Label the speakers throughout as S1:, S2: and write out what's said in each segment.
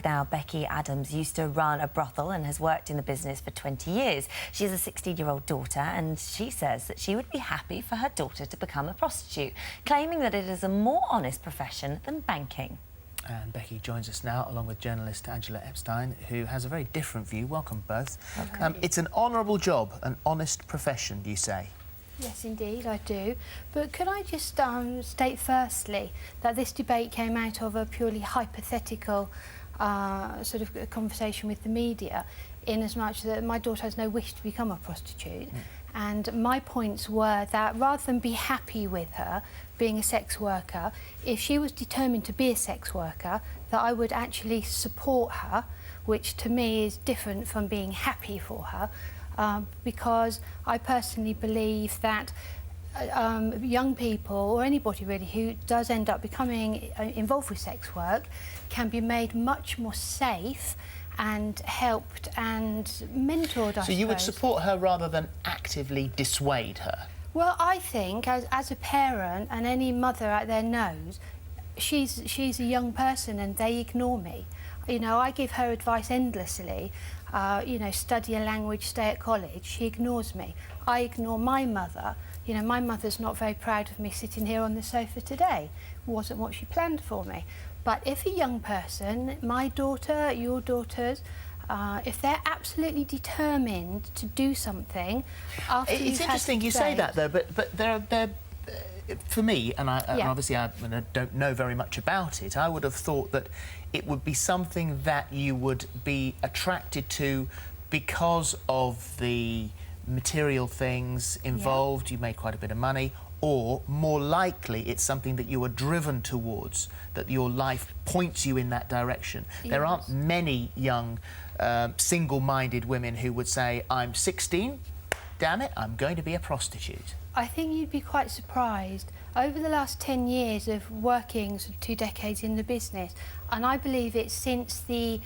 S1: Now, Becky Adams used to run a brothel and has worked in the business for 20 years. She has a 16-year-old daughter and she says that she would be happy for her daughter to become a prostitute, claiming that it is a more honest profession than banking.
S2: And Becky joins us now, along with journalist Angela Epstein, who has a very different view. Welcome, both. It's an honourable job, an honest profession, you say?
S3: Yes, indeed, I do. But could I just state firstly that this debate came out of a purely hypothetical sort of conversation with the media, in as much that my daughter has no wish to become a prostitute. And my points were that rather than be happy with her being a sex worker, if she was determined to be a sex worker, that I would actually support her, which to me is different from being happy for her, because I personally believe that young people, or anybody really who does end up becoming involved with sex work, can be made much more safe and helped and mentored, I suppose.
S2: So you would support her rather than actively dissuade her? Well,
S3: I think, as a parent, and any mother out there knows, she's a young person and they ignore me. You know, I give her advice endlessly. You know, study a language, stay at college. She ignores me. I ignore my mother. You know, my mother's not very proud of me sitting here on the sofa today. It wasn't what she planned for me. But if a young person, my daughter, your daughters, if they're absolutely determined to do something after
S2: it's interesting you say that, though, but they're for me, and obviously I don't know very much about it, I would have thought that it would be something that you would be attracted to because of the material things involved. You made quite a bit of money, or more likely it's something that you are driven towards, that your life points you in that direction. There aren't many young single-minded women who would say, I'm 16, damn it, I'm going to be a prostitute.
S3: I think you'd be quite surprised. Over the last 10 years of working, sort of 2 decades in the business, and I believe it's since the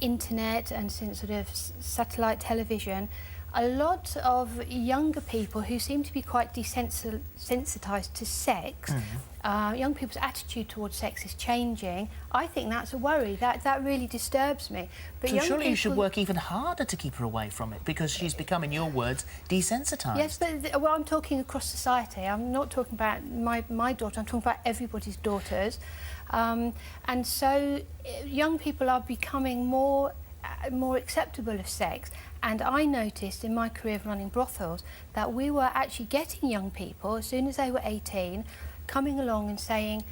S3: internet and since sort of satellite television, a lot of younger people who seem to be quite desensitised to sex, young people's attitude towards sex is changing. I think that's a worry. That really disturbs me. But
S2: so surely you should work even harder to keep her away from it, because she's become, in your words, desensitised.
S3: Yes, but well, I'm talking across society. I'm not talking about my daughter. I'm talking about everybody's daughters. And so young people are becoming more acceptable of sex. And I noticed in my career of running brothels that we were actually getting young people, as soon as they were 18, coming along and saying,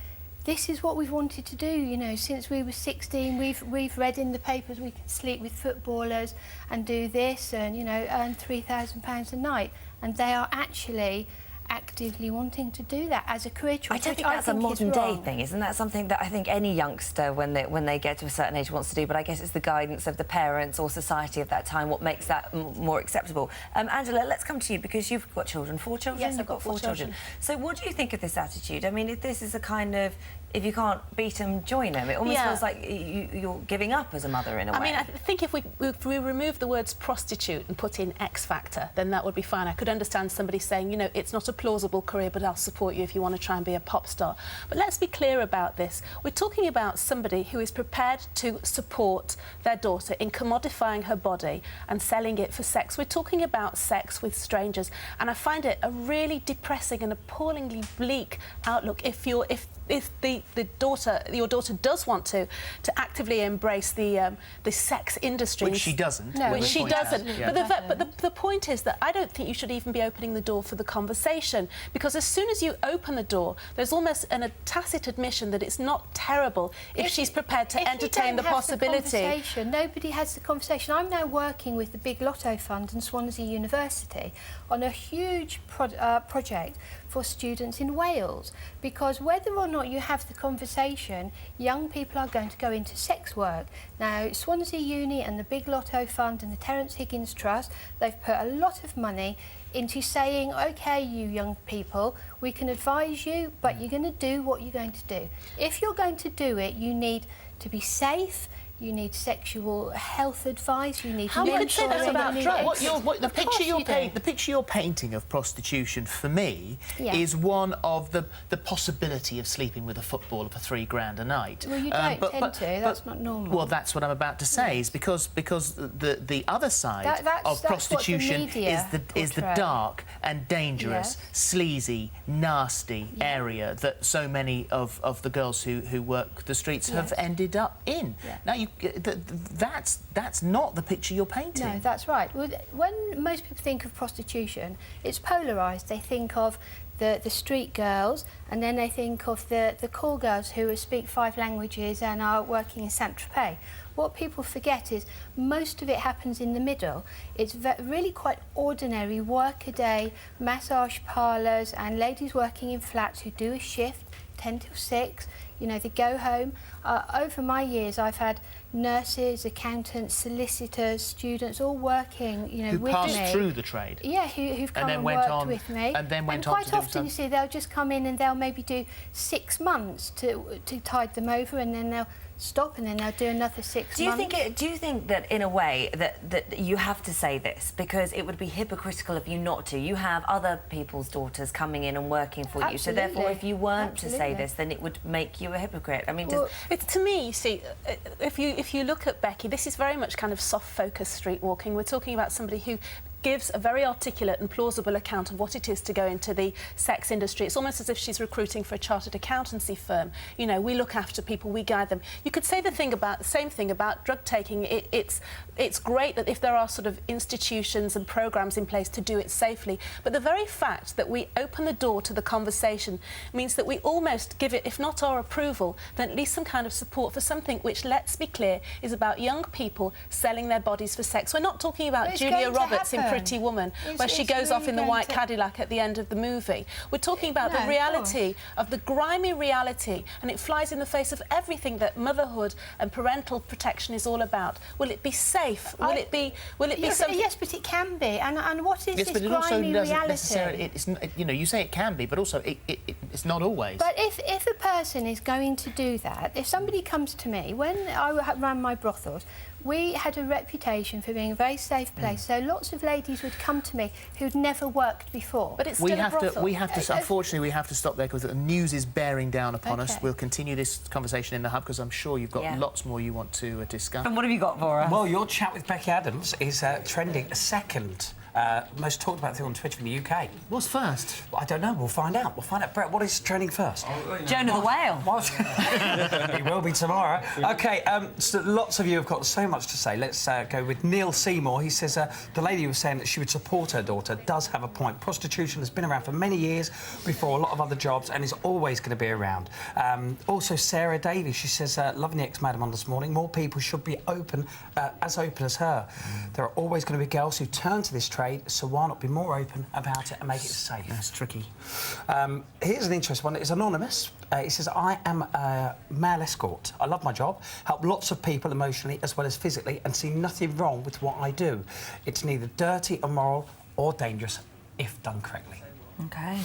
S3: this is what we've wanted to do, you know, since we were 16, we've read in the papers we can sleep with footballers and do this and, you know, earn £3,000 a night. And they are actually actively wanting to do that as a career choice.
S1: I don't think that's a modern day thing. Isn't that something that I think any youngster, when they get to a certain age, wants to do? But I guess it's the guidance of the parents or society of that time what makes that more acceptable. Angela, let's come to you, because you've got children. 4 children?
S3: Yes,
S1: You've got 4 children. So what do you think of this attitude? I mean, if this is a kind of, if you can't beat them, join them, it almost feels like you're giving up as a mother in a way.
S4: I mean, I think if we remove the words prostitute and put in X factor, then that would be fine. I could understand somebody saying, you know, it's not a plausible career, but I'll support you if you want to try and be a pop star. But let's be clear about this. We're talking about somebody who is prepared to support their daughter in commodifying her body and selling it for sex. We're talking about sex with strangers, and I find it a really depressing and appallingly bleak outlook if your daughter does want to actively embrace the sex industry,
S2: which she doesn't.
S4: No, which she doesn't.
S2: Yeah.
S4: But the point is that I don't think you should even be opening the door for the conversation, because as soon as you open the door, there's almost a tacit admission that it's not terrible if she's prepared to entertain the possibility.
S3: Nobody has the conversation. I'm now working with the Big Lotto Fund and Swansea University on a huge project for students in Wales, because whether or not you have the conversation, young people are going to go into sex work. Now, Swansea Uni and the Big Lotto Fund and the Terence Higgins Trust, they've put a lot of money into saying, OK, you young people, we can advise you, but you're going to do what you're going to do. If you're going to do it, you need to be safe, you need sexual health advice, you need
S4: How you could say that's about drugs?
S2: The picture you're painting of prostitution, for me, is one of the possibility of sleeping with a footballer for £3 a night.
S3: Well, you don't tend to. That's not normal.
S2: Well, that's what I'm about to say. Is because the other side of prostitution is the dark and dangerous, sleazy, nasty area that so many of the girls who work the streets have ended up in. Now, that's not the picture you're painting.
S3: No, that's right. When most people think of prostitution, it's polarised. They think of the street girls, and then they think of the cool girls who speak 5 languages and are working in Saint-Tropez. What people forget is most of it happens in the middle. It's really quite ordinary work-a-day massage parlours and ladies working in flats who do a shift, 10 till 6. You know, they go home. Over my years, I've had nurses, accountants, solicitors, students, all working, you know, with me.
S2: Who passed through the trade.
S3: Yeah, who've come and worked with me.
S2: And then went on to do
S3: quite often, you see, they'll just come in and they'll maybe do 6 months to tide them over, and then they'll stop and then they'll do another 6 months.
S1: Do you think that in a way that you have to say this because it would be hypocritical of you not to? You have other people's daughters coming in and working for you, so therefore if you weren't to say this, then it would make you a hypocrite. I mean,
S4: to me, you see, if you look at Becky, this is very much kind of soft focus street walking. We're talking about somebody who gives a very articulate and plausible account of what it is to go into the sex industry. It's almost as if she's recruiting for a chartered accountancy firm. You know, we look after people, we guide them. You could say the same thing about drug taking. It's great that if there are sort of institutions and programmes in place to do it safely, but the very fact that we open the door to the conversation means that we almost give it, if not our approval, then at least some kind of support for something which, let's be clear, is about young people selling their bodies for sex. We're not talking about Julia Roberts in Pretty Woman, where she goes off in the white Cadillac at the end of the movie. We're talking about the reality of the grimy reality, and it flies in the face of everything that motherhood and parental protection is all about. Will it be safe? Will it be something?
S3: Yes, but it can be. And what is this
S2: but it also
S3: grimy
S2: doesn't
S3: reality?
S2: necessarily. It's, you know, you say it can be, but also it's not always.
S3: But if a person is going to do that, if somebody comes to me, when I ran my brothels, we had a reputation for being a very safe place, so lots of ladies would come to me who'd never worked before.
S4: But it's still a brothel.
S2: Unfortunately, we have to stop there because the news is bearing down upon us. We'll continue this conversation in the Hub because I'm sure you've got lots more you want to discuss.
S1: And what have you got for us?
S5: Well, your chat with Becky Adams is trending a second most talked about thing on Twitter in the UK.
S2: What's first?
S5: I don't know. We'll find out. Brett, what is trending first?
S1: Jonah the Whale.
S5: What? He will be tomorrow. OK, so lots of you have got so much to say. Let's go with Neil Seymour. He says the lady who was saying that she would support her daughter does have a point. Prostitution has been around for many years before a lot of other jobs and is always going to be around. Also, Sarah Davies, she says, loving the ex-madam on this morning, more people should be open as her. There are always going to be girls who turn to this trade, so why not be more open about it and make it safe?
S2: That's tricky.
S5: Here's an interesting one. It's anonymous. It says, I am a male escort. I love my job, help lots of people emotionally as well as physically, and see nothing wrong with what I do. It's neither dirty, immoral or dangerous if done correctly.
S1: OK.